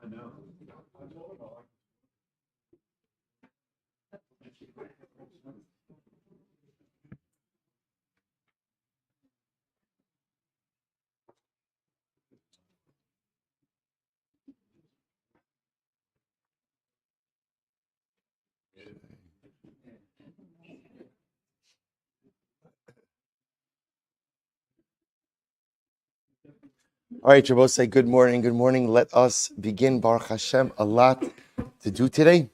I know. All right, Shabbos, say good morning. Good morning. Let us begin. Baruch Hashem, a lot to do today.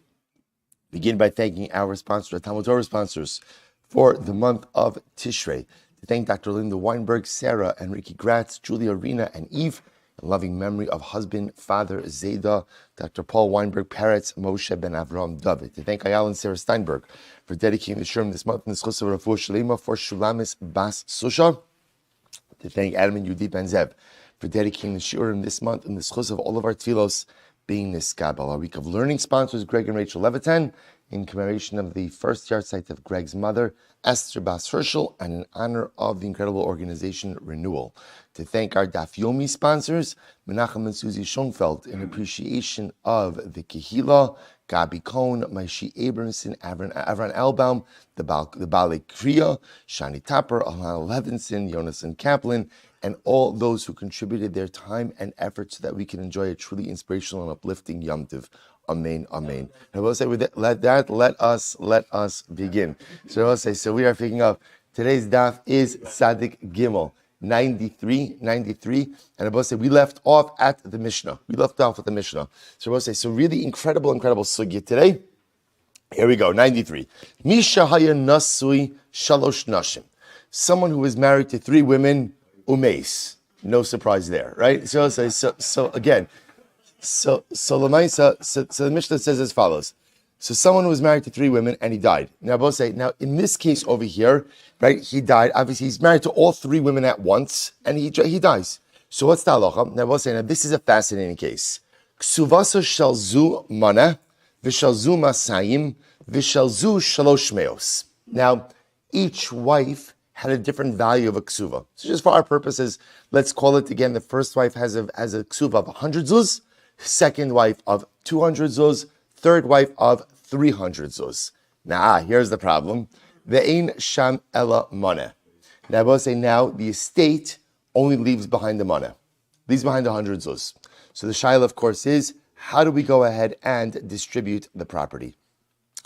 Begin by thanking our sponsors, our Talmud Torah sponsors, for the month of Tishrei. To thank Dr. Linda Weinberg, Sarah, Enrique Gratz, Julia, Rena, and Eve, in loving memory of husband, father, Zayda, Dr. Paul Weinberg, Peretz, Moshe Ben Avram, David. To thank Ayala and Sarah Steinberg for dedicating the Shurim this month in the Schus of Rafu Shalema for Shulamis Bas Susha. To thank Adam and Yudit Ben Zev for dedicating the Shurim this month in the schus of all of our tefillos being Niskabel. Our week of learning sponsors, Greg and Rachel Levitan, in commemoration of the first yard site of Greg's mother, Esther Bas Herschel, and in honor of the incredible organization Renewal. To thank our Daf Yomi sponsors, Menachem and Susie Schoenfeld, in appreciation of the Kehila, Gabi Cohn, Maishi Abramson, Avran Elbaum, the Balei Kriya, Shani Tapper, Alana Levinson, Jonathan Kaplan, and all those who contributed their time and effort so that we can enjoy a truly inspirational and uplifting Yom Tov. Amen, amen. And I will say with that, let us begin. So I will say, so we are picking up today's daf is Tzadik Gimel 93, and I will say we left off at the Mishnah. So I will say, so really incredible sugya today. Here we go, 93. Misha haya nasui shalosh nashim. Someone who is married to 3 women, umeis. No surprise there, right? So again, so the Mishnah says as follows. So someone who was married to 3 women and he died. Now, both say, now in this case over here, right, he died. Obviously, he's married to all 3 women at once and he dies. So what's the halacha? Now, both say, now this is a fascinating case. Kesuvos shalzu mana, v'shalzu masayim, v'shalzu shalosh meos. Now, each wife had a different value of a ksuva. So just for our purposes, let's call it again, the first wife has a ksuva of 100 zuz, second wife of 200 zuz, third wife of 300 zuz. Now, here's the problem. Ve'ein sham ela moneh. Now, I will say now, the estate only leaves behind the moneh, leaves behind 100 zuz. So the shaila, of course, is, how do we go ahead and distribute the property?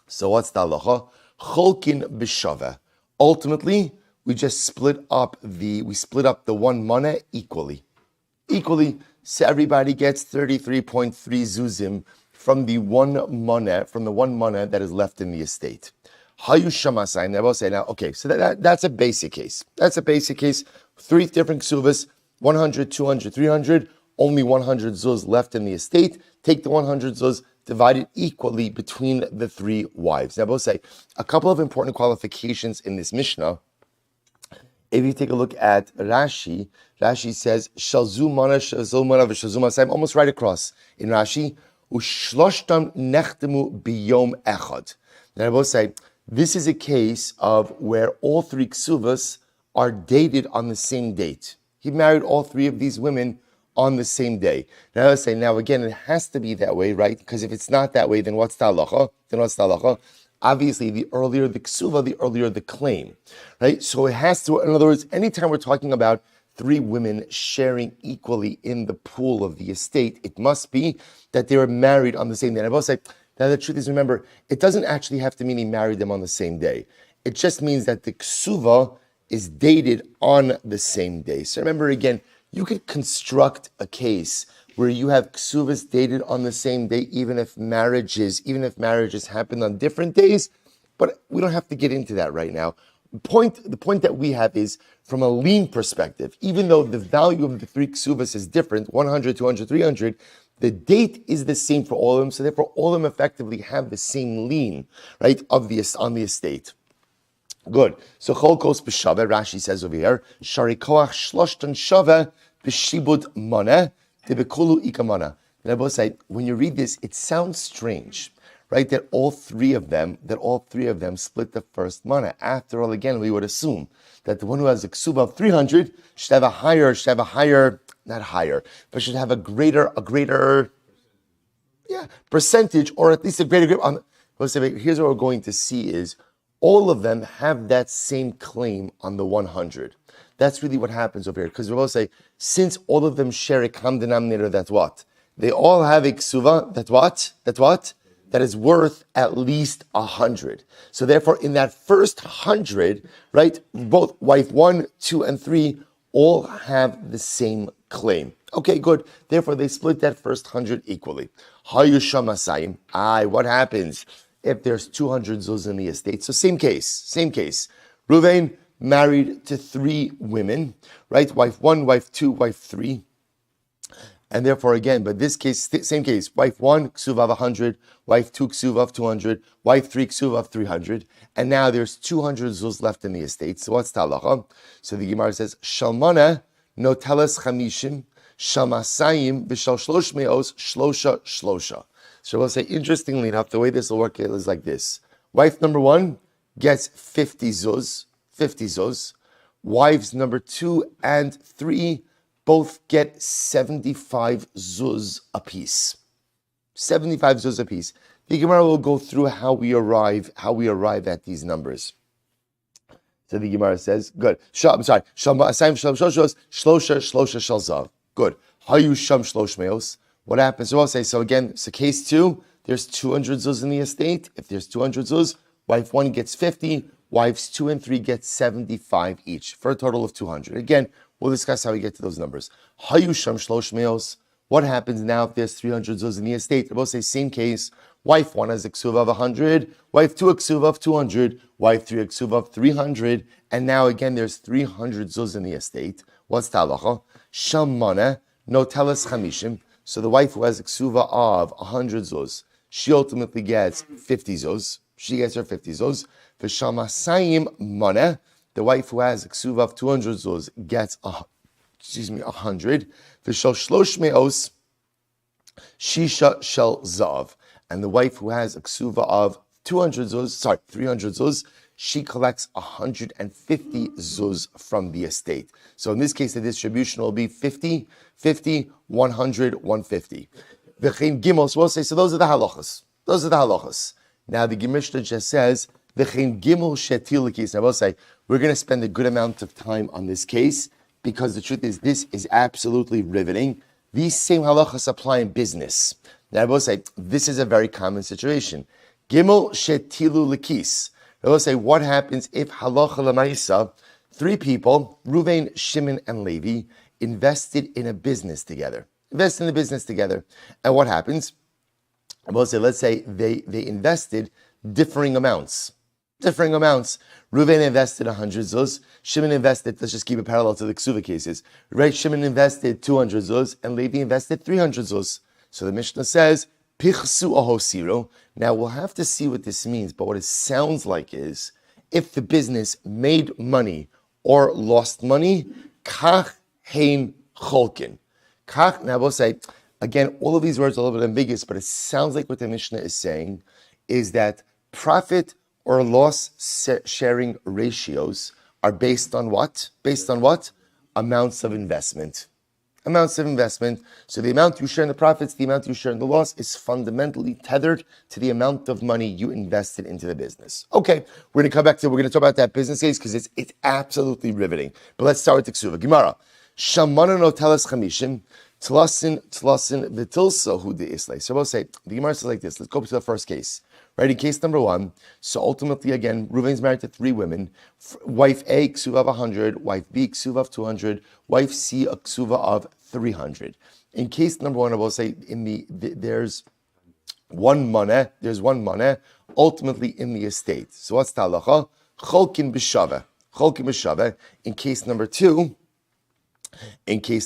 So what's the halacha? Cholkin b'shaveh. Ultimately, we just split up the one moneh equally. So everybody gets 33.3 zuzim from the one moneh that is left in the estate. Hayu shamasayim. I will say now, okay, so that's a basic case. 3 different ksuvas, 100, 200, 300, only 100 zuz left in the estate. Take the 100 zuz, divide it equally between the 3 wives. Now I will say a couple of important qualifications in this Mishnah. If you take a look at Rashi says, Shalzu mana v'shalzu masayim, almost right across in Rashi, Ushloshtam nechtemu biyom echad. Then I will say, this is a case of where all 3 ksuvas are dated on the same date. He married all 3 of these women on the same day. Now I will say, now again, it has to be that way, right? Because if it's not that way, then what's the halacha? Obviously, the earlier the ksuva, the earlier the claim, right? So it has to, in other words, anytime we're talking about 3 women sharing equally in the pool of the estate, it must be that they were married on the same day. And I will say, now the truth is, remember, it doesn't actually have to mean he married them on the same day. It just means that the ksuva is dated on the same day. So remember, again, you could construct a case where you have ksuvas dated on the same day, even if marriages happen on different days, but we don't have to get into that right now. The point that we have is, from a lien perspective, even though the value of the 3 ksuvas is different, 100, 200, 300, the date is the same for all of them, so therefore all of them effectively have the same lien, right, on the estate. Good. So Cholkos b'shaveh, Rashi says over here, Shari koach shloshtan shaveh b'shibud maneh tibekulu ikamana. And I both say, when you read this, it sounds strange, right? That all three of them split the first maneh. After all, again, we would assume that the one who has a ksuba of 300 should have a higher not higher, but should have a greater percentage, or at least a greater grip on. Here's what we're going to see is all of them have that same claim on the 100. That's really what happens over here. Because we're going to say, since all of them share a common denominator, that's what? They all have a ksuva, that's what? That is worth at least 100. So therefore, in that first 100, right, both wife 1, 2, and 3 all have the same claim. Okay, good. Therefore, they split that first 100 equally. Hayusham asayim. What happens if there's 200 zuz in the estate? So same case. Ruvain married to 3 women, right? Wife 1, wife 2, wife 3. And therefore, again, but this case, same case. Wife 1, ksuva of 100. Wife 2, ksuva of 200. Wife 3, ksuva of 300. And now there's 200 zuz left in the estate. So what's talacha? So the Gemara says, Shalmana noteles chamishim, shamasayim, v'shal shlosh me'os, shlosha. So we'll say, interestingly enough, the way this will work is like this. Wife number 1 gets 50 zuz. Wives number 2 and 3 both get 75 zuz apiece. 75 zuz apiece. The Gemara will go through how we arrive at these numbers. So the Gemara says, good. Shlosha shalzav. Good. Hayu sham shlosh meos. What happens? So I'll say, so again, so case 2, there's 200 zuz in the estate. If there's 200 zuz, wife 1 gets 50, wives 2 and 3 get 75 each, for a total of 200. Again, we'll discuss how we get to those numbers. Hayu sham shlosh meos. What happens now if there's 300 zuz in the estate? They both say same case. Wife 1 has a ksuva of 100, wife 2 a ksuva of 200, wife 3 a ksuva of 300, and now again there's 300 zuz in the estate. What's talacha? Shamana noteles chamishim. So the wife who has a ksuva of 100 zuz, she ultimately gets 50 zuz. She gets her 50 zuz. V'shamasayim mana, the wife who has a ksuva of 200 zuz gets 100. V'shal shlosh me'os, shisha shel zav. And the wife who has a ksuva of 300 zuz, she collects 150 zuz from the estate. So in this case, the distribution will be 50, 100, 150. V'chein gimel, so we'll say, so those are the halachas. Now the Mishnah just says, v'chein gimel shetil l'kis. Now we'll say, we're going to spend a good amount of time on this case, because the truth is, this is absolutely riveting. These same halachas apply in business. Now I will say, this is a very common situation. Gimel shetilu l'kis. I will say, what happens if halacha l'maisa, 3 people, Ruvain, Shimon, and Levi, invested in a business together. And what happens? I will say, let's say they invested differing amounts. Ruvain invested 100 zuz. Shimon invested, let's just keep it parallel to the ksuva cases. Right? Shimon invested 200 zuz, and Levi invested 300 zuz. So the Mishnah says, Pichsu ahosiro. Now we'll have to see what this means, but what it sounds like is, if the business made money or lost money, kach hein cholkin. Kach, now we'll say, again, all of these words are a little bit ambiguous, but it sounds like what the Mishnah is saying is that profit or loss sharing ratios are based on what? Amounts of investment. So the amount you share in the profits, the amount you share in the loss is fundamentally tethered to the amount of money you invested into the business. Okay, we're going to talk about that business case because it's absolutely riveting. But let's start with the Ksuva. Gemara. Shamana noteles chamishim, tlasin v'tilsa hu de'islay. So we'll say, the Gemara says like this. Let's go to the first case. Right, in case number 1, so ultimately again, Reuven's married to 3 women. Wife A, ksuva of 100. Wife B, ksuva of 200. Wife C, a ksuva of 300. In case number 1, I will say there's one money ultimately in the estate. So what's talacha? Cholkin b'shaveh. In case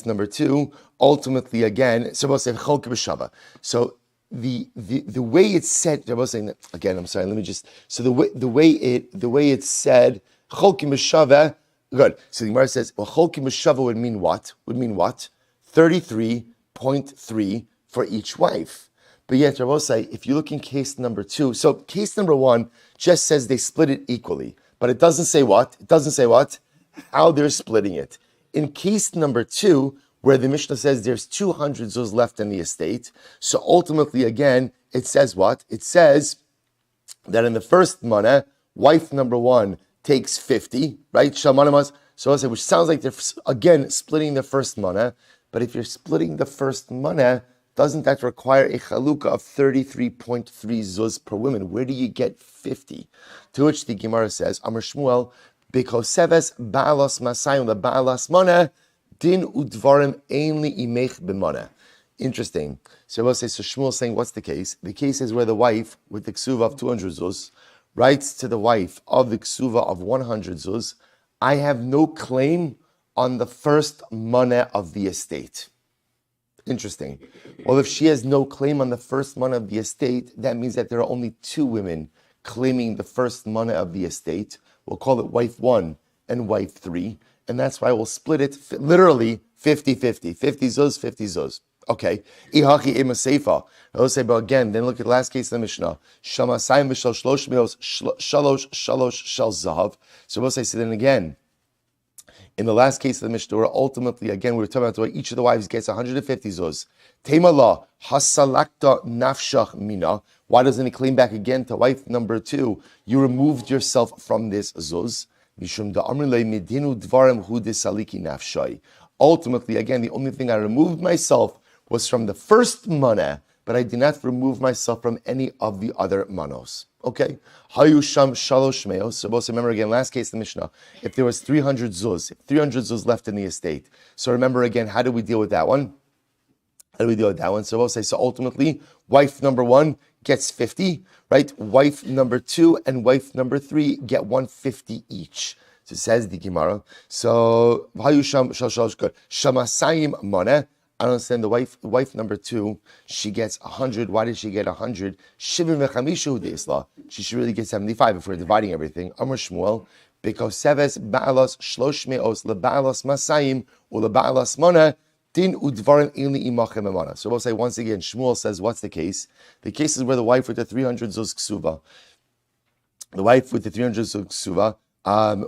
number 2, ultimately again, so we'll say cholkin b'shaveh. So the way it's said, I was saying that again. I'm sorry. Let me just. So the way it's said, cholkim b'shaveh. Good. So the Gemara says, well, cholkim b'shaveh would mean what? 33.3 for each wife. But yet, I will say, if you look in case number 2, so case number 1 just says they split it equally, but it doesn't say what? How they're splitting it. In case number 2, where the Mishnah says there's 200 zuz left in the estate. So ultimately, again, it says what? It says that in the first mana, wife number one takes 50, right? So I say, which sounds like they're again splitting the first mana. But if you're splitting the first mana, doesn't that require a chalukah of 33.3 zuz per woman? Where do you get 50? To which the Gemara says, Amar Shmuel, Bekoseves ba'alas masayim the ba'alas mana din udvarim ainli imech b'mana. Interesting. So we'll say, so Shmuel saying, what's the case? The case is where the wife with the ksuva of 200 zuz writes to the wife of the ksuva of 100 zuz, I have no claim on the first mana of the estate. Interesting. Well, if she has no claim on the first mana of the estate, that means that there are only two women claiming the first mana of the estate. We'll call it wife 1 and wife 3. And that's why we'll split it literally 50-50. 50 zuz, 50 zuz. Okay. Ihachi ema seifa. I'll say, but again, then look at the last case of the Mishnah. Shamasayim v'shal shlosh meos shalosh shal zahav. So we'll say, so then again, in the last case of the Mishnah, where ultimately, again, we were talking about where each of the wives gets 150 zuz. Teimala hasalakta nafshach mina. Why doesn't he claim back again to wife number 2? You removed yourself from this zuz. Ultimately, again, the only thing I removed myself was from the first mana, but I did not remove myself from any of the other manos. Okay? Hayusham shalosh meos. So remember again, last case of the Mishnah, if there was 300 zuz left in the estate. So remember again, how do we deal with that one? So we'll say, so ultimately, wife number 1 gets 50, right? Wife number 2 and wife number 3 get 150 each. So says the Gemara. So shamasayim mana. I don't understand the wife number 2, she gets 100. Why did she get 100? Shivim v'chamishu deisla. She should really get 75 if we're dividing everything. Amar Shmuel, because seves ba'alas shlosh me'os leba'alas masayim or leba'alas mana din udvarim ili imachem emana. So we'll say once again, Shmuel says, what's the case? The case is where the wife with the 300 zuz ksuva,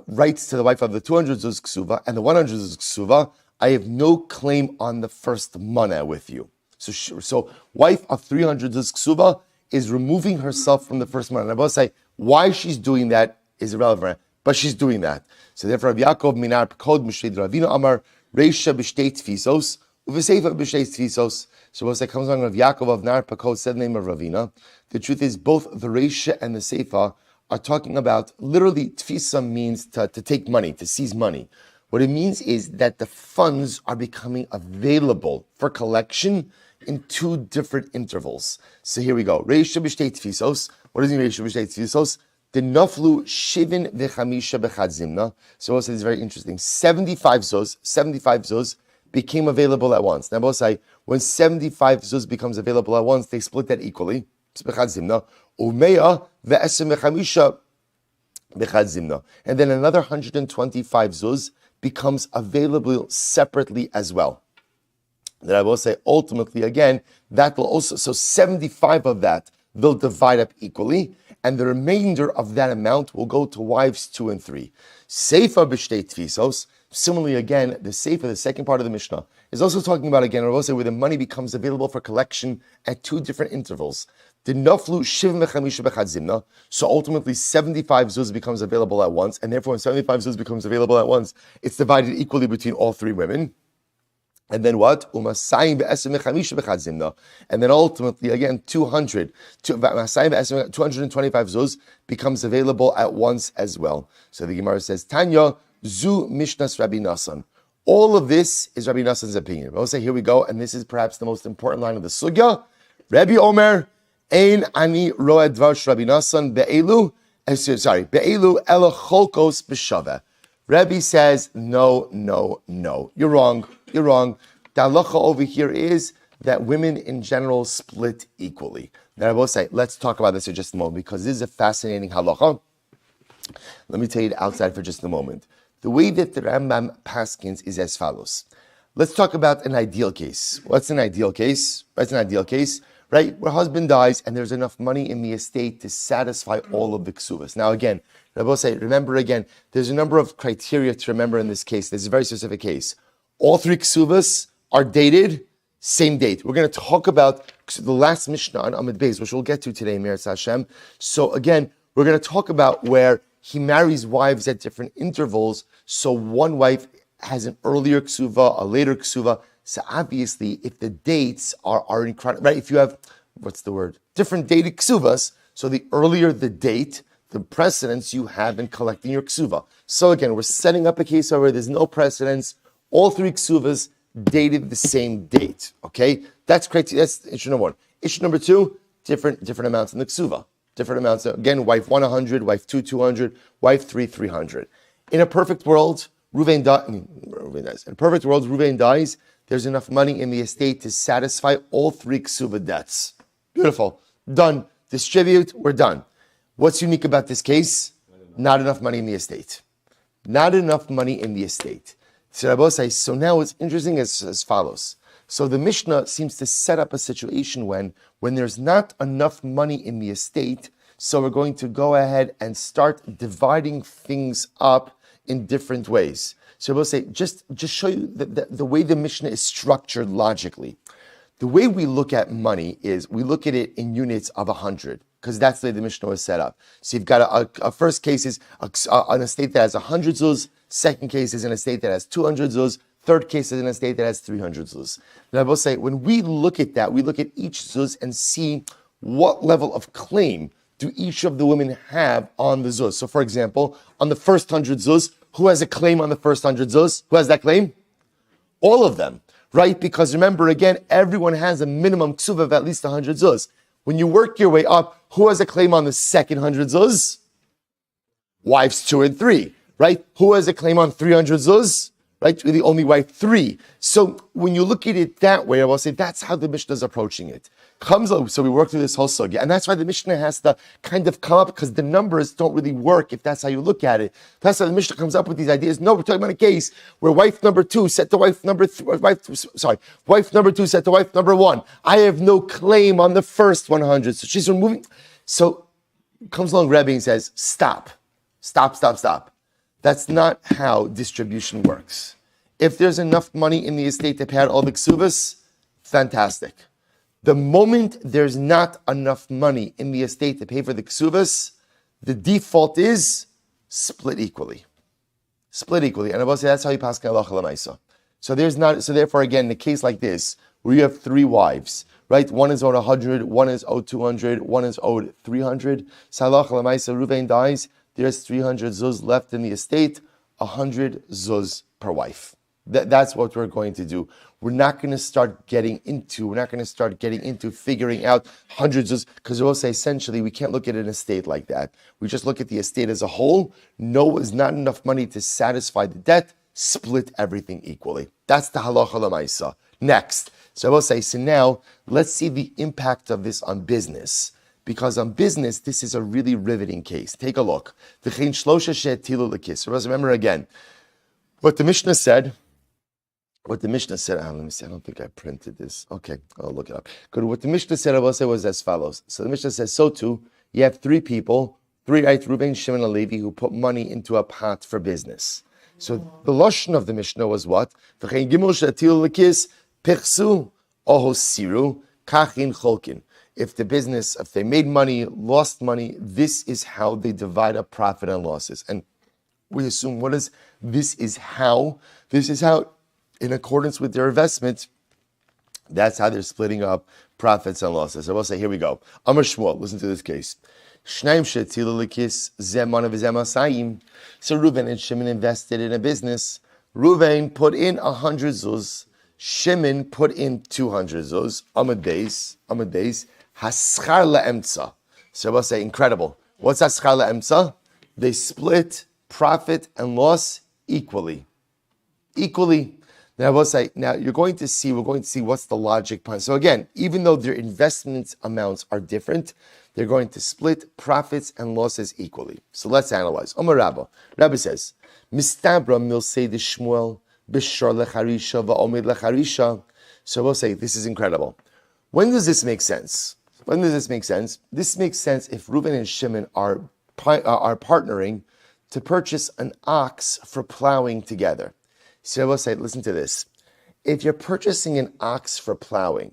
writes to the wife of the 200 zuz ksuva and the 100 zuz ksuva, I have no claim on the first mana with you. So wife of 300 zuz ksuva is removing herself from the first mana. And I will say why she's doing that is irrelevant, but she's doing that. So therefore, Rabbi Yaakov minar pekod mishdei Ravina Amar reisha b'shtei tfisos uveseifa b'shtei tfisos. So once that comes along, Rabbi Yaakov of Nar Pakod said the name of Ravina. The truth is both the reisha and the seifa are talking about, literally, tfisa means to take money, to seize money. What it means is that the funds are becoming available for collection in 2 different intervals. So here we go. Reisha b'shtei tfisos. What does it mean, reisha b'shtei tfisos? The naflu shivin v'chamisha b'chad zimna. So also it's very interesting. 75 zuz became available at once. Now both say, when 75 zuz becomes available at once, they split that equally. It's b'chad zimna. Umeya ve'esem v'chamisha b'chad zimna. And then another 125 zuz becomes available separately as well. Then I will say, ultimately, again, that will also, so 75 of that they'll divide up equally, and the remainder of that amount will go to wives 2 and 3. Seifa b'shtei tfisos. Similarly, again, the Seifa, the second part of the Mishnah, is also talking about, again, where the money becomes available for collection at 2 different intervals. The naflu shivim v'chamisha b'chad zimna. So ultimately, 75 zuz becomes available at once, and therefore, when 75 zuz becomes available at once, it's divided equally between all 3 women. And then what? Umasayim be'esem v'chamisha b'chad zimna. And then ultimately, again, 225 zuz becomes available at once as well. So the Gemara says, Tanya, zu mishnas Rabbi Nassan. All of this is Rabbi Nassan's opinion. We'll say, here we go, and this is perhaps the most important line of the sugya. Rabbi Omer, ein ani roed dvar Rabbi Nassan be'elu ela cholkos b'shaveh. Rabbi says, no. You're wrong. The halacha over here is that women in general split equally. Now I will say, let's talk about this in just a moment, because this is a fascinating halacha. Let me tell you it outside for just a moment. The way that the Rambam paskins is as follows. Let's talk about an ideal case. What's an ideal case? Right? Where husband dies and there's enough money in the estate to satisfy all of the Kesuvos. Now again, I will say, remember again, there's a number of criteria to remember in this case. This is a very specific case. All 3 Kesuvos are dated, same date. We're going to talk about the last Mishnah on Amud Beis, which we'll get to today, Meretz Hashem. So again, we're going to talk about where he marries wives at different intervals. So one wife has an earlier ksuva, a later ksuva. So obviously, if the dates are incredible, right? If you have, different dated ksuvas, so the earlier the date, the precedence you have in collecting your ksuva. So again, we're setting up a case where there's no precedence. All three ksuvas dated the same date. Okay, that's great. That's issue number one. Issue number two, different amounts in the ksuva. Different amounts. Again, wife 1, 100, wife 2, 200, wife 3, 300. In a perfect world, Reuven dies. In a perfect world, Reuven dies. There's enough money in the estate to satisfy all three ksuva debts. Beautiful. Done. Distribute. We're done. What's unique about this case? Not enough money in the estate. Not enough money in the estate. So now what's interesting is as follows. So the Mishnah seems to set up a situation when there's not enough money in the estate, so we're going to go ahead and start dividing things up in different ways. So we'll say, just show you the way the Mishnah is structured logically. The way we look at money is we look at it in units of 100, because that's the way the Mishnah was set up. So you've got a first case is an estate that has 100 zuz, second case is an estate that has 200 zuz, third case is an estate that has 300 zuz. And I will say, when we look at that, we look at each zuz and see what level of claim do each of the women have on the zuz. So for example, on the first 100 zuz, who has a claim on the first 100 zuz? Who has that claim? All of them, right? Because remember, again, everyone has a minimum ksuva of at least 100 zuz. When you work your way up, who has a claim on the second 100 zuz? Wives 2 and 3, right? Who has a claim on 300 zuz? Right? The only wife 3. So when you look at it that way, I will say that's how the Mishnah is approaching it. So we work through this whole sugya, and that's why the Mishnah has to kind of come up, because the numbers don't really work if that's how you look at it. That's why the Mishnah comes up with these ideas. No, we're talking about a case where wife number 2 said to wife number 2 said to wife number 1, I have no claim on the first 100. So she's removing. So comes along Rebbe and says, stop. That's not how distribution works. If there's enough money in the estate to pay out all the ksuvas, fantastic. The moment there's not enough money in the estate to pay for the ksuvas, the default is split equally. And I will say that's how you pass halacha l'maisa. So therefore, again, in a case like this, where you have 3 wives, right? One is owed 100, one is owed 200, one is owed 300. So halacha l'maisa, Reuven dies. There's 300 zuz left in the estate, 100 zuz per wife. That's what we're going to do. We're not going to start getting into figuring out 100 zuz, because we'll say essentially we can't look at an estate like that. We just look at the estate as a whole. No, is not enough money to satisfy the debt. Split everything equally. That's the halacha l'maisa. Next. So I will say, so now let's see the impact of this on business. Because on business, this is a really riveting case. Take a look. Remember again, what the Mishnah said, let me see, I don't think I printed this. Okay, I'll look it up. Good. What the Mishnah said, I will say, was as follows. So the Mishnah says, so too, you have 3 people, 3, right, Reuven, Shimon, and Levi, who put money into a pot for business. So the lashon of the Mishnah was what? If they made money, lost money, this is how they divide up profit and losses. And we assume, this is how, in accordance with their investment, that's how they're splitting up profits and losses. I will say, here we go. Amar Shmuel, listen to this case. So Reuven and Shimon invested in a business. Reuven put in 100 zuz. Shimon put in 200 zuz. Amud Beis. Haschar la'emtza. So we'll say, incredible. What's haschar la'emtza? They split profit and loss equally. Now we'll say, we're going to see what's the logic behind. So again, even though their investment amounts are different, they're going to split profits and losses equally. So let's analyze. Omar Rabba. Rabbi says, Mistabra milsei de Shmuel b'shar lecharisha va'omed lecharisha. So we'll say, this is incredible. When does this make sense? This makes sense if Reuven and Shimon are partnering to purchase an ox for plowing together. So I will say, listen to this. if you're purchasing an ox for plowing,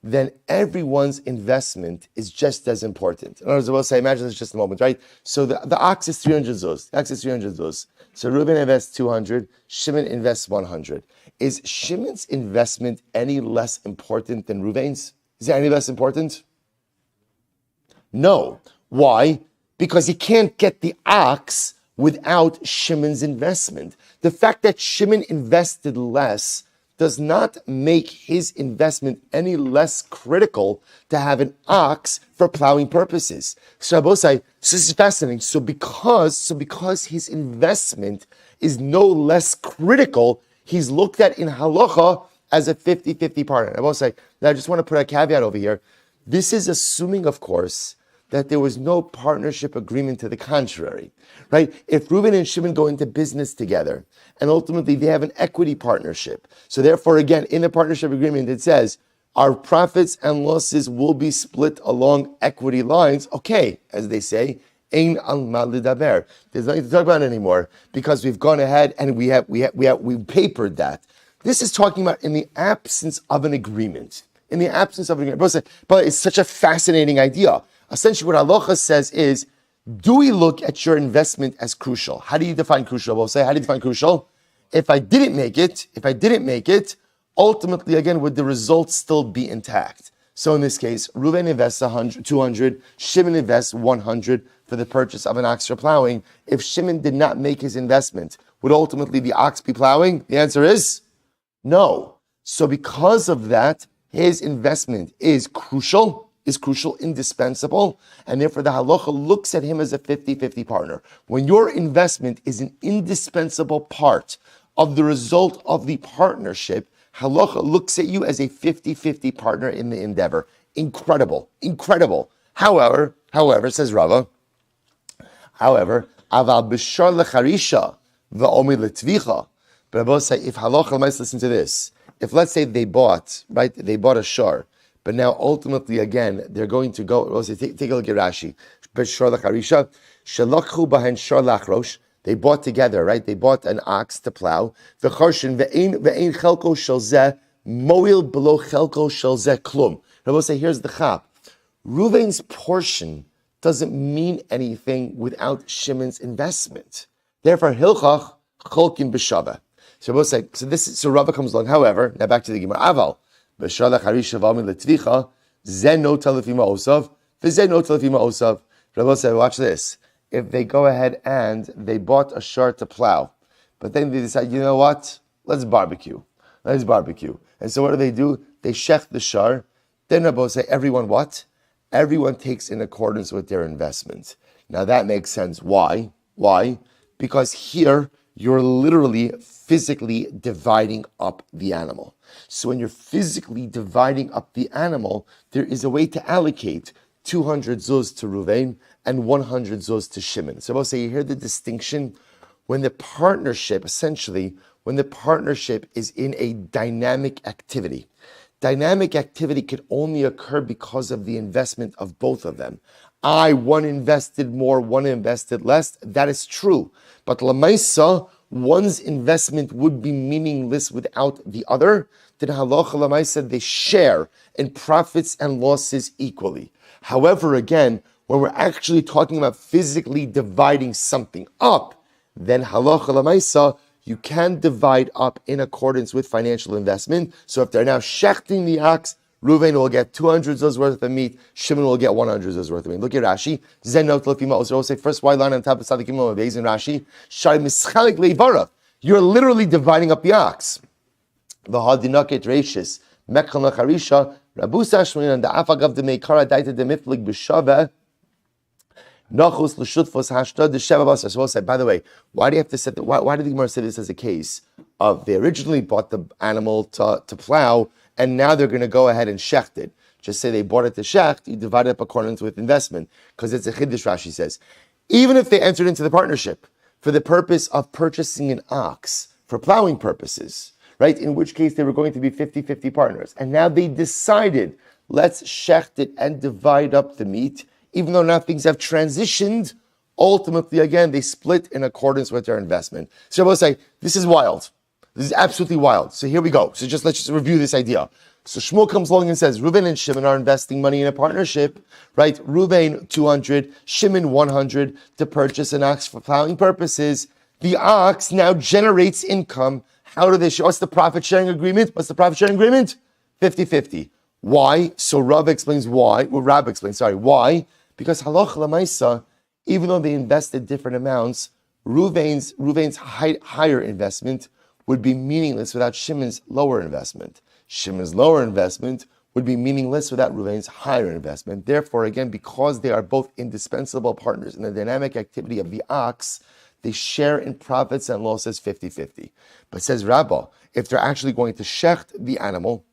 then everyone's investment is just as important. In other words, I will say, imagine this just a moment, right? So the ox is 300 zuz. The ox is 300 zuz. So Reuben invests 200, Shimon invests 100. Is Shimon's investment any less important than Reuven's? Is it any less important? No. Why? Because he can't get the ox without Shimon's investment. The fact that Shimon invested less does not make his investment any less critical to have an ox for plowing purposes. So Rabosai, this is fascinating. So because his investment is no less critical, he's looked at in halacha as a 50-50 partner. Rabosai, now I just want to put a caveat over here. This is assuming, of course, that there was no partnership agreement to the contrary, right? If Reuben and Shimon go into business together, and ultimately they have an equity partnership, so therefore, again, in the partnership agreement, it says, our profits and losses will be split along equity lines. Okay, as they say, ein al ma lidaber. There's nothing to talk about anymore, because we've gone ahead and we papered that. This is talking about in the absence of an agreement. In the absence of an agreement. But it's such a fascinating idea. Essentially, what halacha says is, do we look at your investment as crucial? How do you define crucial? We'll say, how do you define crucial? If I didn't make it, ultimately, again, would the results still be intact? So in this case, Reuven invests 200, Shimon invests 100 for the purchase of an ox for plowing. If Shimon did not make his investment, would ultimately the ox be plowing? The answer is no. So because of that, his investment is crucial, indispensable, and therefore the halacha looks at him as a 50-50 partner. When your investment is an indispensable part of the result of the partnership, halacha looks at you as a 50-50 partner in the endeavor. Incredible. However, says Rava, aval b'shar lecharisha v'omi letvicha. But I will say, if halacha, let's listen to this. If let's say they bought a shar, but now ultimately, again, they're going to go, we'll say, take a look at Rashi. They bought together, right? They bought an ox to plow. I will say, here's the chap. Reuven's portion doesn't mean anything without Shimon's investment. Therefore, hilchach cholkin b'shava. So we'll say, so Rava comes along. However, now back to the Gemara. Aval. Watch this. If they go ahead and they bought a shar to plow, but then they decide, you know what? Let's barbecue. And so what do? They shech the shar. Then Rabbi say, everyone what? Everyone takes in accordance with their investment. Now that makes sense. Why? Because here you're literally physically dividing up the animal. So when you're physically dividing up the animal, there is a way to allocate 200 zuz to Ruvain and 100 zuz to Shimon. So I'll say, you hear the distinction? When the partnership is in a dynamic activity. Dynamic activity could only occur because of the investment of both of them. One invested more, one invested less. That is true. But Lamaisa, one's investment would be meaningless without the other. Then halacha Lamaisa, they share in profits and losses equally. However, again, when we're actually talking about physically dividing something up, then halacha Lamaisa, you can divide up in accordance with financial investment. So if they're now shechting the ox, Reuven will get 200 zuz worth of meat. Shimon will get 100 zuz worth of meat. Look at Rashi. Say first white line on top of Sadikim Beis in Rashi. Shari mischalik leivarav. You're literally dividing up the ox. V'hadinaket reishis mekhan lecharisha rabusa shmonin and the afagav de meikara daita de miflig b'shava nachus l'shutfos hashta de sheva basar. So we'll say, by the way, why do you have to set that? Why did the Gemara say this as a case of they originally bought the animal to plow, and now they're going to go ahead and shecht it? Just say they bought it to shecht, you divide it up according to with investment. Because it's a chiddush, Rashi says. Even if they entered into the partnership for the purpose of purchasing an ox for plowing purposes, right? In which case they were going to be 50-50 partners. And now they decided, let's shecht it and divide up the meat. Even though now things have transitioned, ultimately, again, they split in accordance with their investment. So I will say, this is wild. This is absolutely wild. So here we go. So let's just review this idea. So Shmuel comes along and says, Reuven and Shimon are investing money in a partnership, right? Reuven 200, Shimon 100 to purchase an ox for plowing purposes. The ox now generates income. How do they show? What's the profit sharing agreement? 50-50. Why? So Rab explains why. Why? Because halacha l'maisa, even though they invested different amounts, Reuven's higher investment would be meaningless without Shimon's lower investment. Shimon's lower investment would be meaningless without Reuven's higher investment. Therefore, again, because they are both indispensable partners in the dynamic activity of the ox, they share in profits and losses 50-50. But says Rabbah, if they're actually going to shecht the animal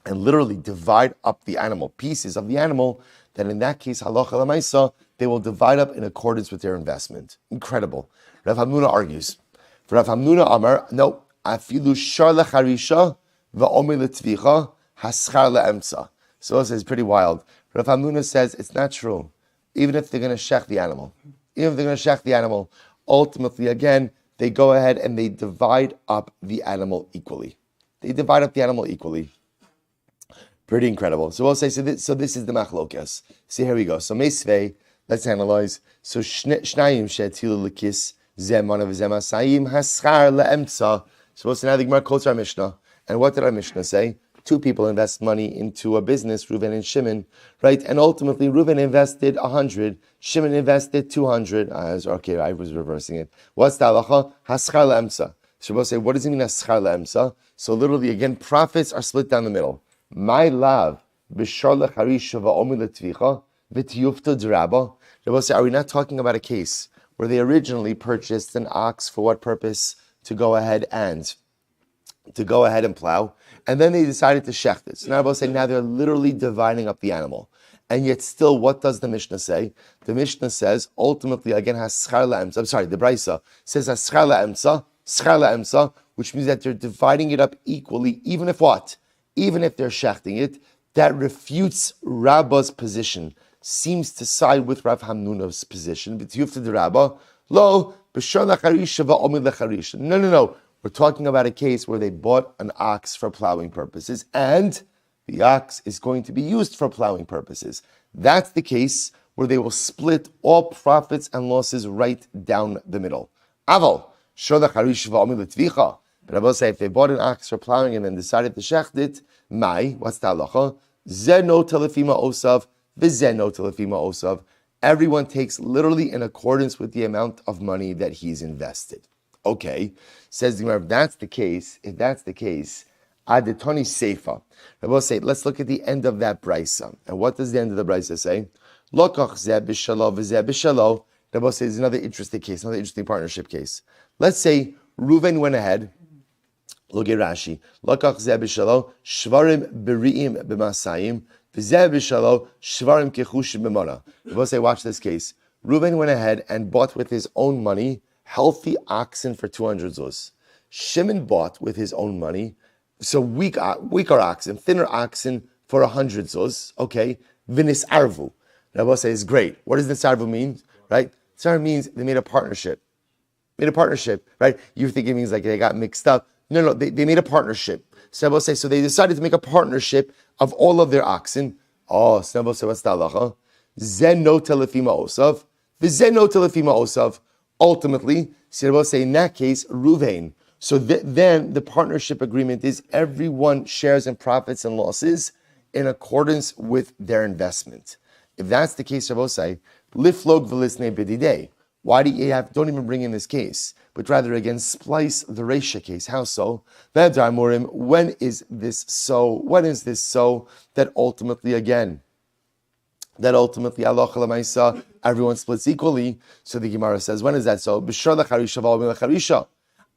and literally divide up the animal, pieces of the animal, then in that case, halacha l'maisa, they will divide up in accordance with their investment. Incredible. Rav Hamnuna argues. For Rav Hamnuna Amar, no, afilu shar lecharisha va'omer letvicha haschar le'emtza. So it says pretty wild. Rav Hamnuna says it's not true. Even if they're going to shech the animal, ultimately, again, they go ahead and they divide up the animal equally. Pretty incredible. So we'll say, so this is the machlokas. See, here we go. So Meisvei, let's analyze. So Shnayim she'etilu lekis zemana v'zemasayim haschar le'emtza. So we'll say now the Gemara quotes our Mishnah. And what did our Mishnah say? Two people invest money into a business, Reuven and Shimon, right? And ultimately, Reuven invested 100, Shimon invested 200. Okay, I was reversing it. What's the halacha? Haschar le'emtza. So we'll say, what does it mean haschar le'emtza? So literally, again, profits are split down the middle. My love, b'shar lecharisha va'omer letvicha v'tiyufta d'rabba. We'll say, are we not talking about a case where they originally purchased an ox for what purpose? To go ahead and plow, and then they decided to shecht it. So now we'll say, now they're literally dividing up the animal. And yet still, what does the Mishnah say? The Mishnah says, ultimately, again, the Braisa says, schar la'emtza, which means that they're dividing it up equally, even if what? Even if they're shechting it, that refutes Rabbah's position, seems to side with Rav Hamnuna's position. No. We're talking about a case where they bought an ox for plowing purposes, and the ox is going to be used for plowing purposes. That's the case where they will split all profits and losses right down the middle. Aval, but I will say, if they bought an ox for plowing and then decided to shecht it, what's the halacha? Zeno telefima osav, v'zeno telefima osav. Everyone takes literally in accordance with the amount of money that he's invested. Okay, says the Gemara, if that's the case, adetoni seifa. I will say, let's look at the end of that brisa. And what does the end of the brisa say? Lokach zeh b'shalo v'zeh b'shalo. I will say, there's another interesting case, another interesting partnership case. Let's say Reuven went ahead. Look at Rashi. Lokach zeh b'shalo shvarim b'ri'im b'masayim v'zeh b'shalo shvarim kechushim b'mona. I will say, watch this case. Reuven went ahead and bought with his own money healthy oxen for 200 zuz. Shimon bought with his own money, so weaker oxen, thinner oxen for 100 zuz. Okay, vinis arvu. Rabbi says, great. What does this arvu mean? Right? This means they made a partnership. Right? You think it means like they got mixed up. No, they made a partnership. So Rabbi says, so they decided to make a partnership of all of their oxen. Oh, so Rabbi says, what's the halacha? Zen no telefima osav, v'zen no telefima osav. Ultimately, Sirbo say in that case, Reuven. So then the partnership agreement is everyone shares in profits and losses in accordance with their investment. If that's the case, Sirbo say, liflog v'lisnei b'didei. Why do you don't even bring in this case, but rather again splice the Reisha case? How so? When is this so that ultimately Allah Lamaisa, everyone splits equally. So the Gemara says, when is that so? B'shar lecharisha va'omer lecharisha.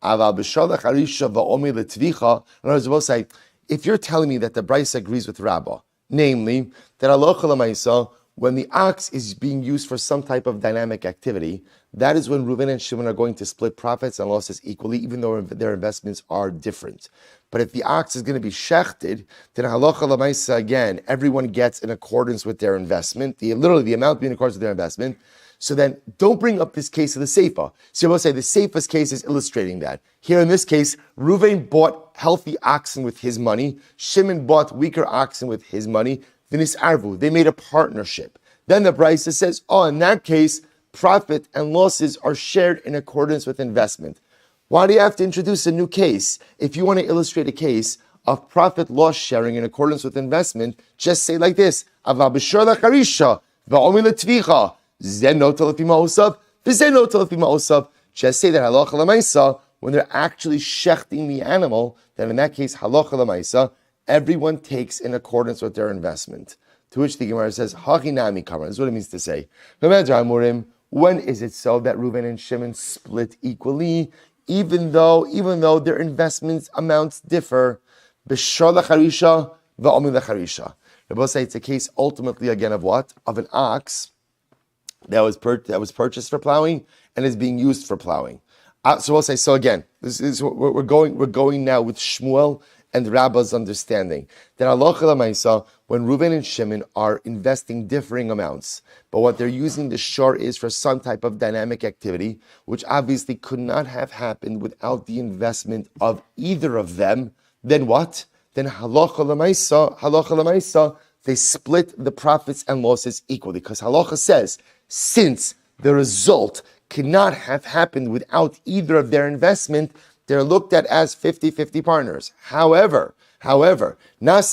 Aval b'shar lecharisha va'omer letvicha. In other words, say, if you're telling me that the Brisa agrees with Rabbah, namely that Allah Lamaisa, when the ox is being used for some type of dynamic activity, that is when Reuven and Shimon are going to split profits and losses equally, even though their investments are different. But if the ox is going to be shechted, then halacha l'maisa, again, everyone gets in accordance with their investment, the amount being in accordance with their investment. So then don't bring up this case of the Seifa. So you'll say the Seifa's case is illustrating that. Here in this case, Reuven bought healthy oxen with his money. Shimon bought weaker oxen with his money. Vinis Arvu, they made a partnership. Then the Brisa says, in that case, profit and losses are shared in accordance with investment. Why do you have to introduce a new case? If you want to illustrate a case of profit loss sharing in accordance with investment, just say like this: just say that halacha l'maisa, when they're actually shechting the animal, then in that case halacha l'maisa, everyone takes in accordance with their investment. To which the Gemara says, Hachinami Kamar. That's what it means to say. When is it so that Reuven and Shimon split equally, even though their investments amounts differ? B'shar l'charisha v'omi l'charisha. Rabbi say it's a case ultimately again of what? Of an ox that was purchased for plowing and is being used for plowing. So we'll say, so again, this is we're going now with Shmuel and Rabba's understanding that halacha l'maisa, when Reuven and Shimon are investing differing amounts, but what they're using the shor is for some type of dynamic activity, which obviously could not have happened without the investment of either of them, then what? Then halacha l'maisa, they split the profits and losses equally, because halacha says, since the result cannot have happened without either of their investment, they're looked at as 50-50 partners. However, nase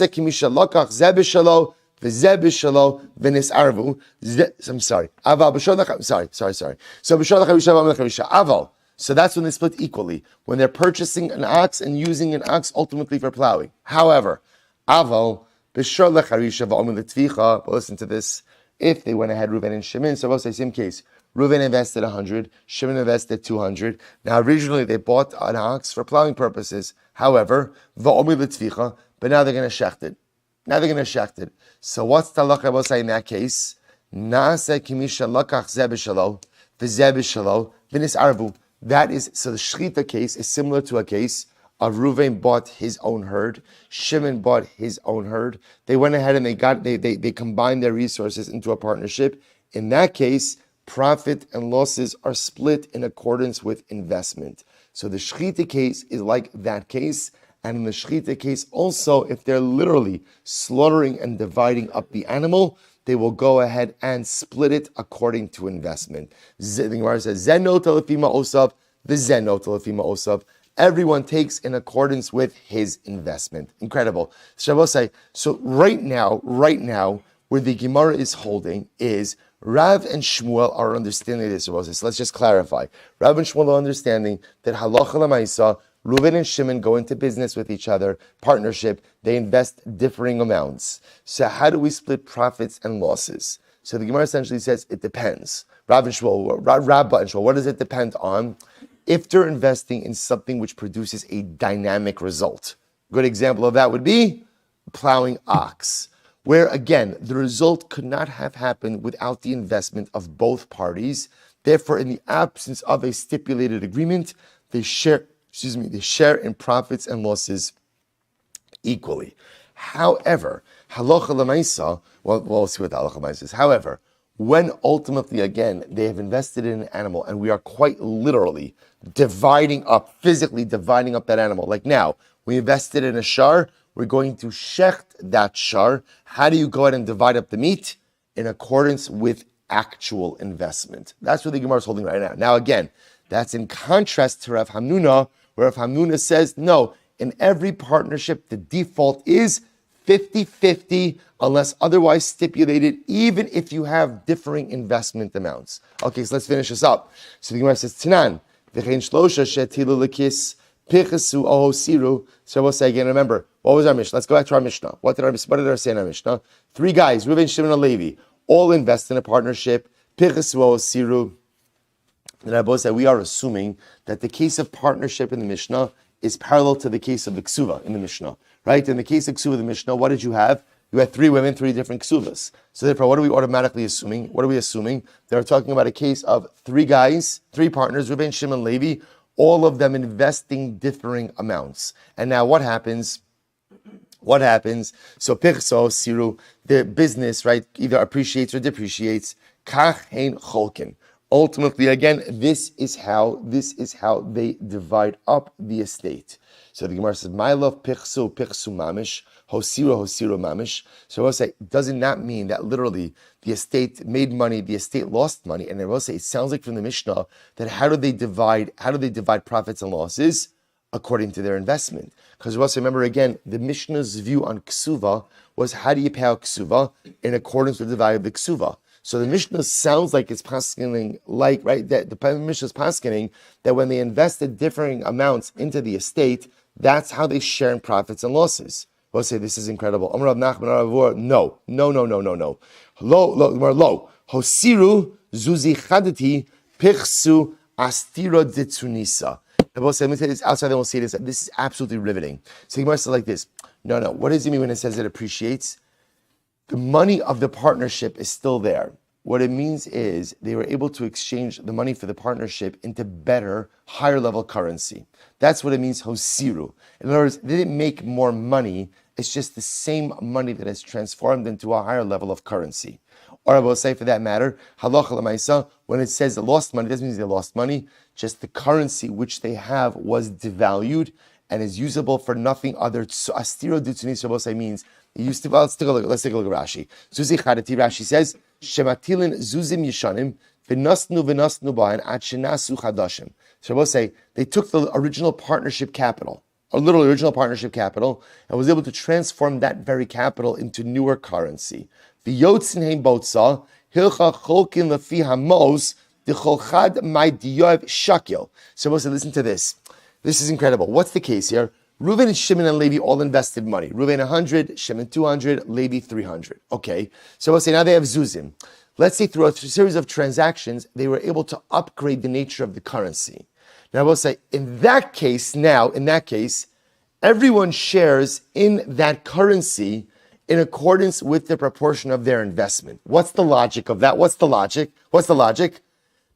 kimisha lakach zeh b'shalo v'zeh b'shalo v'nis arvu. I'm sorry. Aval b'shalo. Sorry. So b'shalo chavisha v'amel chavisha. Aval. So that's when they split equally, when they're purchasing an ox and using an ox ultimately for plowing. However, aval b'shalo chavisha v'amel tvicha. But listen to this. If they went ahead, Reuven and Shimon, so we'll say same case. Reuven invested 100, Shimon invested 200. Now originally they bought an ox for plowing purposes. However, va'omi l'tvicha, but now they're going to shecht it. So what's the halacha will say in that case? Na'aseh kimisha lakach zeh b'shalo, v'zeh b'shalo, v'nis arvu. That is, so the shechita case is similar to a case of Reuven bought his own herd, Shimon bought his own herd. They went ahead and they combined their resources into a partnership. In that case, profit and losses are split in accordance with investment. So the shechita case is like that case, and in the shechita case also, if they're literally slaughtering and dividing up the animal, they will go ahead and split it according to investment. The Gemara says, "Zenot alefima osav, v'zenot alefima osav." Everyone takes in accordance with his investment. Incredible. So right now, where the Gemara is holding is Rav and Shmuel are understanding this. So let's just clarify. Rav and Shmuel are understanding that halacha l'maisa, Reuven and Shimon go into business with each other, partnership, they invest differing amounts. So how do we split profits and losses? So the Gemara essentially says it depends. Rav and Shmuel, what does it depend on? If they're investing in something which produces a dynamic result. Good example of that would be plowing ox, where again, the result could not have happened without the investment of both parties. Therefore, in the absence of a stipulated agreement, they share in profits and losses equally. However, halacha l'maisa, we'll see what the halacha l'maisa is. However, when ultimately, again, they have invested in an animal and we are quite literally physically dividing up that animal. Like now, we invested in a shar, we're going to shecht that shar. How do you go ahead and divide up the meat? In accordance with actual investment. That's what the Gemara is holding right now. Now again, that's in contrast to Rav Hamnuna, where Rav Hamnuna says, no, in every partnership, the default is 50-50, unless otherwise stipulated, even if you have differing investment amounts. Okay, so let's finish this up. So the Gemara says, Tanan, v'chein shlosha shetilu lekis, pichesu oho siru. So we'll say again, remember, what was our Mishnah? Let's go back to our Mishnah. What did our say in our Mishnah? 3 guys, Reuven, Shimon, and Levi, all invest in a partnership, pichesu oho siru. And Rabbi said, we are assuming that the case of partnership in the Mishnah is parallel to the case of the Kesuva in the Mishnah, right? In the case of Kesuva in the Mishnah, what did you have? You had 3 women, 3 different Kesuvos. So therefore, what are we automatically assuming? What are we assuming? They're talking about a case of 3 guys, 3 partners, Reuven, Shimon, Levi, all of them investing differing amounts. And now what happens? So Pirso, Siru, the business, right, either appreciates or depreciates. Kach hein cholkin. Ultimately, again, this is how they divide up the estate. So the Gemara says, "My love pichsu mamish, hosiro mamish." So I will say, does it not mean that literally the estate made money, the estate lost money? And I will say, it sounds like from the Mishnah that how do they divide profits and losses? According to their investment. Because we also remember again, the Mishnah's view on ksuva was how do you pay out ksuva in accordance with the value of the ksuva. So the Mishnah sounds like it's paskening, like, right, that the Mishnah is paskening that when they invested differing amounts into the estate, that's how they share in profits and losses. We'll say this is incredible. Amar Rav Nachman, Rav Avur, no. Lo. Hosiru zuzi chadati pichsu astira ditsunisa. And we'll say, let me say this outside, then we'll see this. This is absolutely riveting. So the Gemara says like this. No. What does it mean when it says it appreciates? The money of the partnership is still there. What it means is they were able to exchange the money for the partnership into better, higher level currency. That's what it means, hosiru. In other words, they didn't make more money. It's just the same money that has transformed into a higher level of currency. Or I will say, for that matter, halacha l'maisa, when it says they lost money, it doesn't mean they lost money. Just the currency which they have was devalued and is usable for nothing other. So astiro ditzunis rabosai means it used to. Well, let's take a look at Rashi. Zuzi chadati, Rashi says shematilin zuzim yishanim v'nasnu ba'an ad shenasu chadashim. So rabosai, they took the original partnership capital, and was able to transform that very capital into newer currency. V'yotzin heim botza hilcha cholkin lefi hamos decholchad my diyav shakil. So rabosai, listen to this. This is incredible. What's the case here? Reuven and Shimon and Levi all invested money. Reuven 100, Shimon 200, Levi 300. Okay, so we'll say now they have zuzim. Let's say through a series of transactions, they were able to upgrade the nature of the currency. Now we'll say, in that case, everyone shares in that currency in accordance with the proportion of their investment. What's the logic of that? What's the logic?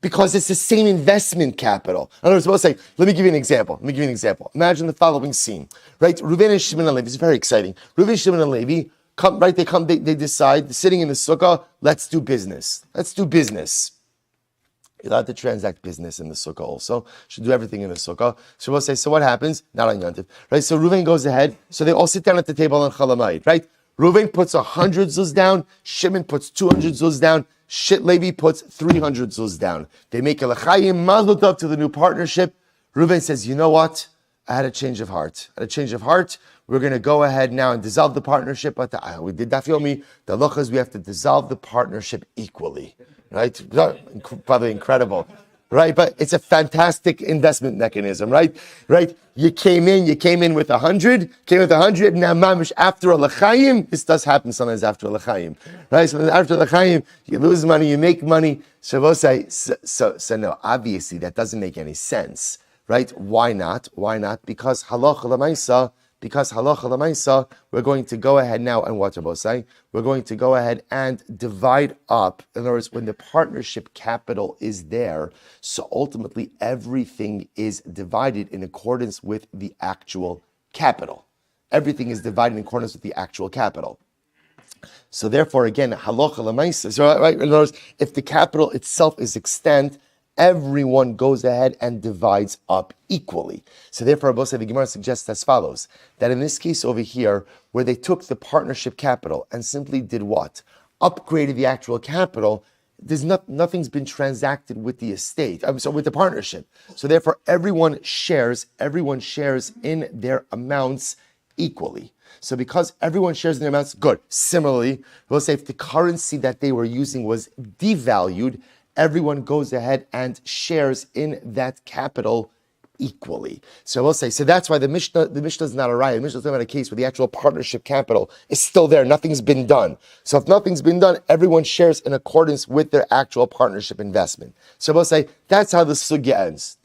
Because it's the same investment capital. In other words, we'll say, let me give you an example. Imagine the following scene, right? Reuven and Shimon and Levi, it's very exciting. Reuven, Shimon, and Levi come, right? They decide, sitting in the sukkah, let's do business. You're allowed to transact business in the sukkah also. Should do everything in the sukkah. So we'll say, so what happens? Not on Yontif, right? So Reuven goes ahead. So they all sit down at the table on Chalamayid, right? Reuven puts 100 zuz down. Shimon puts 200 zuz down. Levi puts 300 zuz down. They make a l'chaim, mazel tov to the new partnership. Reuven says, you know what? I had a change of heart. We're going to go ahead now and dissolve the partnership. But we did Daf Yomi. The halacha is we have to dissolve the partnership equally. Right? Probably incredible. Right? But it's a fantastic investment mechanism, right? Right? You came in with 100, now mamish after a l'chaim. This does happen sometimes after a l'chaim. Right? So after a l'chaim, you lose money, you make money. So no, obviously that doesn't make any sense. Right? Why not? Because halacha l'maisa, we're going to go ahead now and what Rabosai? We're going to go ahead and divide up. In other words, when the partnership capital is there, so ultimately everything is divided in accordance with the actual capital. Everything is divided in accordance with the actual capital. So therefore, again, halacha l'maisa. So right, in other words, if the capital itself is extant, everyone goes ahead and divides up equally. So therefore, the Gemara suggests as follows, that in this case over here, where they took the partnership capital and simply did what? Upgraded the actual capital, nothing's been transacted with the estate, with the partnership. So therefore, everyone shares in their amounts equally. So because everyone shares in their amounts, good. Similarly, we'll say if the currency that they were using was devalued, everyone goes ahead and shares in that capital equally. So we'll say, so that's why the Mishnah is not a raya. The Mishnah is talking about a case where the actual partnership capital is still there. Nothing's been done. So if nothing's been done, everyone shares in accordance with their actual partnership investment. So we'll say, that's how the sugya ends.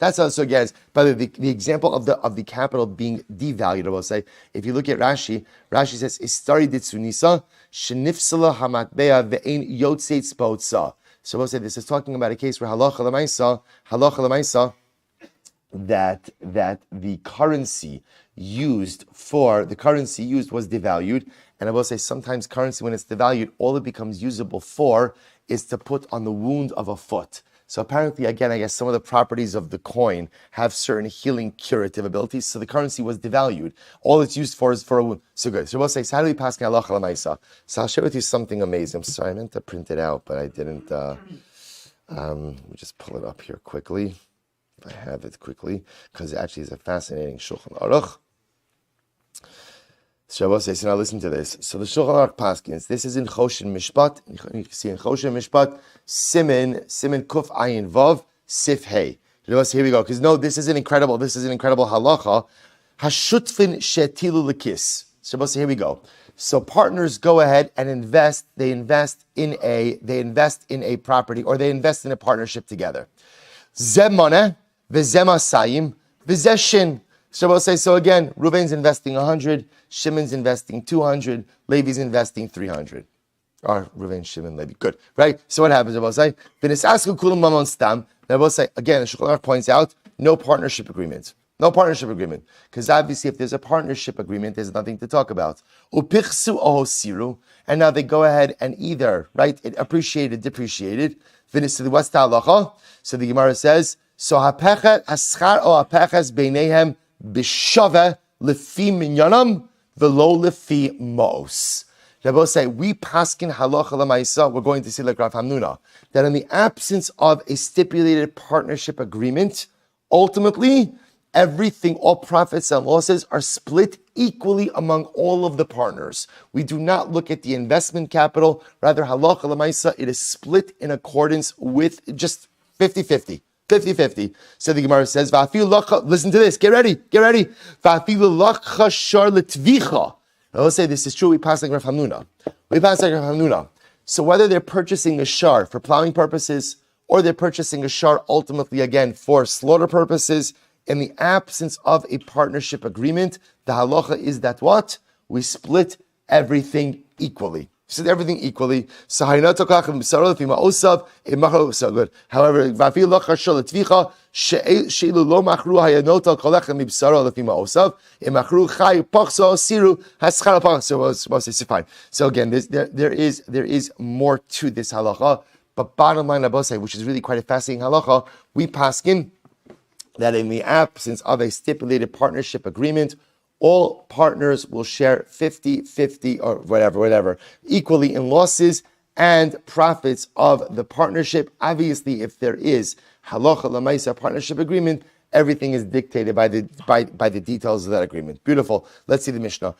By the example of the capital being devalued, we'll say, if you look at Rashi says, Istari ditsunisa, shenifsala hamatbea ve'ein yotzeit spotza. So we'll say this is talking about a case where halacha l'maisa, that the currency used was devalued, and I will say sometimes currency when it's devalued, all it becomes usable for is to put on the wound of a foot. So apparently, again, I guess some of the properties of the coin have certain healing curative abilities. So the currency was devalued. All it's used for is for a wound. So good. So we'll say, how do we pass halacha l'maisa? So I'll share with you something amazing. I'm sorry, I meant to print it out, but I didn't. Let me just pull it up here quickly. If I have it quickly, because it actually is a fascinating Shulchan Aruch. Shabbos says, now listen to this. So the Shulchan Aruch Paskins, this is in Choshen Mishpat. You can see in Choshen Mishpat, Simen Kuf Ayin Vav, Sif Hey. Shabbos, here we go. Because no, this is an incredible halacha. Hashutfin Shetilu Lekis. Shabbos, here we go. So partners go ahead and invest. They invest in a property, or they invest in a partnership together. Zemane v'zemasayim v'zeshin. Shabbos says, so again, Reuven's investing 100, Shimon's investing 200, Levi's investing 300. Or Reuven, Shimon, Levi. Good, right? So what happens? Shabbos say, v'nisasku kulam mamon stam. Shabbos say, again, the Shulchan Aruch points out, no partnership agreement. No partnership agreement. Because obviously, if there's a partnership agreement, there's nothing to talk about. Upichsu ohosiru. And now they go ahead and either, right, it appreciated, depreciated. What's the halacha? So the Gemara says, so hapechet aschar o hapeches beinehem b'shave lefi minyanam v'lo lefi mos. Rabbi say, we paskin halacha l'maisa, we're going to see like Rav Hamnuna, that in the absence of a stipulated partnership agreement, ultimately, everything, all profits and losses are split equally among all of the partners. We do not look at the investment capital, rather halacha l'maisa, it is split in accordance with just 50-50. 50-50. So the Gemara says, listen to this, get ready. Let's say this is true, we pass like Rav Hamnuna. So whether they're purchasing a shar for plowing purposes, or they're purchasing a shar ultimately again for slaughter purposes, in the absence of a partnership agreement, the halacha is that what? We split everything equally. So everything equally. So however, however, fine. So again, there is more to this halacha, but bottom line, which is really quite a fascinating halacha, we paskin that in the absence of a stipulated partnership agreement, all partners will share 50-50 or whatever, equally in losses and profits of the partnership. Obviously, if there is halacha l'maisa partnership agreement, everything is dictated by the details of that agreement. Beautiful. Let's see the Mishnah.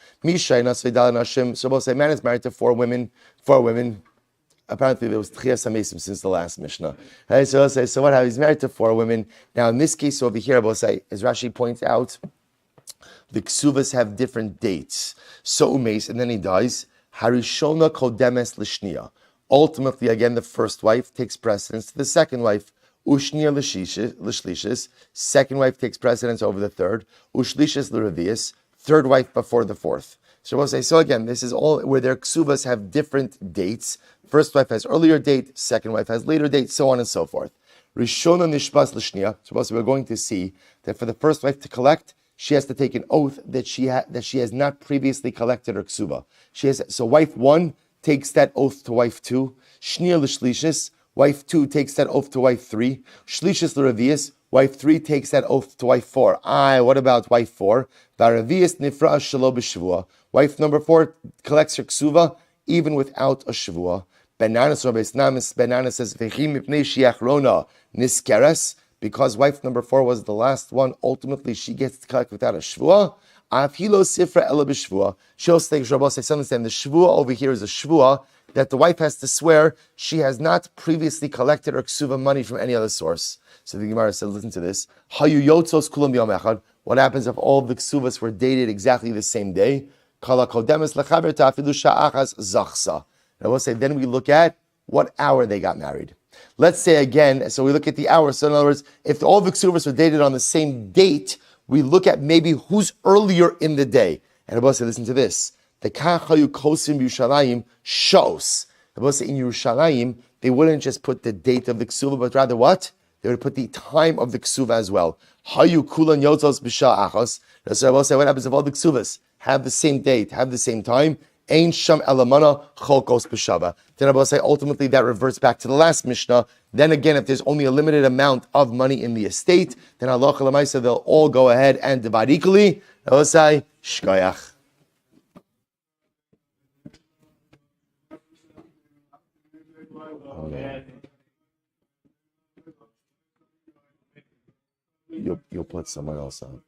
So we'll say, man is married to four women. Apparently, there was Tchias HaMesim since the last Mishnah. Right, so what happens? He's married to four women. Now, in this case over here, we'll say, as Rashi points out, the Kesuvos have different dates. So Umeis, and then he dies. Harishona kodemes l'shniya. Ultimately, again, the first wife takes precedence to the second wife. Ushniya l'shlishis. Second wife takes precedence over the third. Ushlishis l'revius. Third wife before the fourth. So we'll say, so again, this is all where their Kesuvos have different dates. First wife has earlier date, second wife has later date, so on and so forth. Rishona nishbas l'shniya. So we're going to see that for the first wife to collect, she has to take an oath that she has not previously collected her ksuba. So wife 1 takes that oath to wife 2. Shniya l'shlishis, wife 2 takes that oath to wife 3. Shlishis l'revius, wife 3 takes that oath to wife 4. What about wife 4? V'revius nifra shelo b'shavua. Wife number 4 collects her ksuva even without a shavua. Benana says v'chim mipnei shiachrona niskeres. Because wife number 4 was the last one, ultimately she gets to collect without a shvua. Afhilo sifra ela b'shvua. She'll say, Shabbos says, understand the shvua over here is a shvua that the wife has to swear she has not previously collected her ksuva money from any other source. So the Gemara said, listen to this. Hayu yotzos kulam yom echad. What happens if all the ksuvas were dated exactly the same day? Kala kodemes lechaber ta'afilu sha'achas zachsa. I will say, then we look at what hour they got married. Let's say again, so we look at the hour. So in other words, if all the Kesuvos were dated on the same date, we look at maybe who's earlier in the day. And I will say, listen to this. The Kachayu Kosim Yerushalayim shows. I will say in Yerushalayim, they wouldn't just put the date of the Kesuva, but rather what? They would put the time of the Kesuva as well. Hayu Kulan Yotzos B'Sha Achos. So I will say, what happens if all the Kesuvos have the same date, have the same time? Ein sham elamana cholkos b'shava. Then I will say ultimately that reverts back to the last Mishnah. Then again, if there's only a limited amount of money in the estate, then halacha l'maisa they'll all go ahead and divide equally. I will say shkoyach. You'll put someone else on.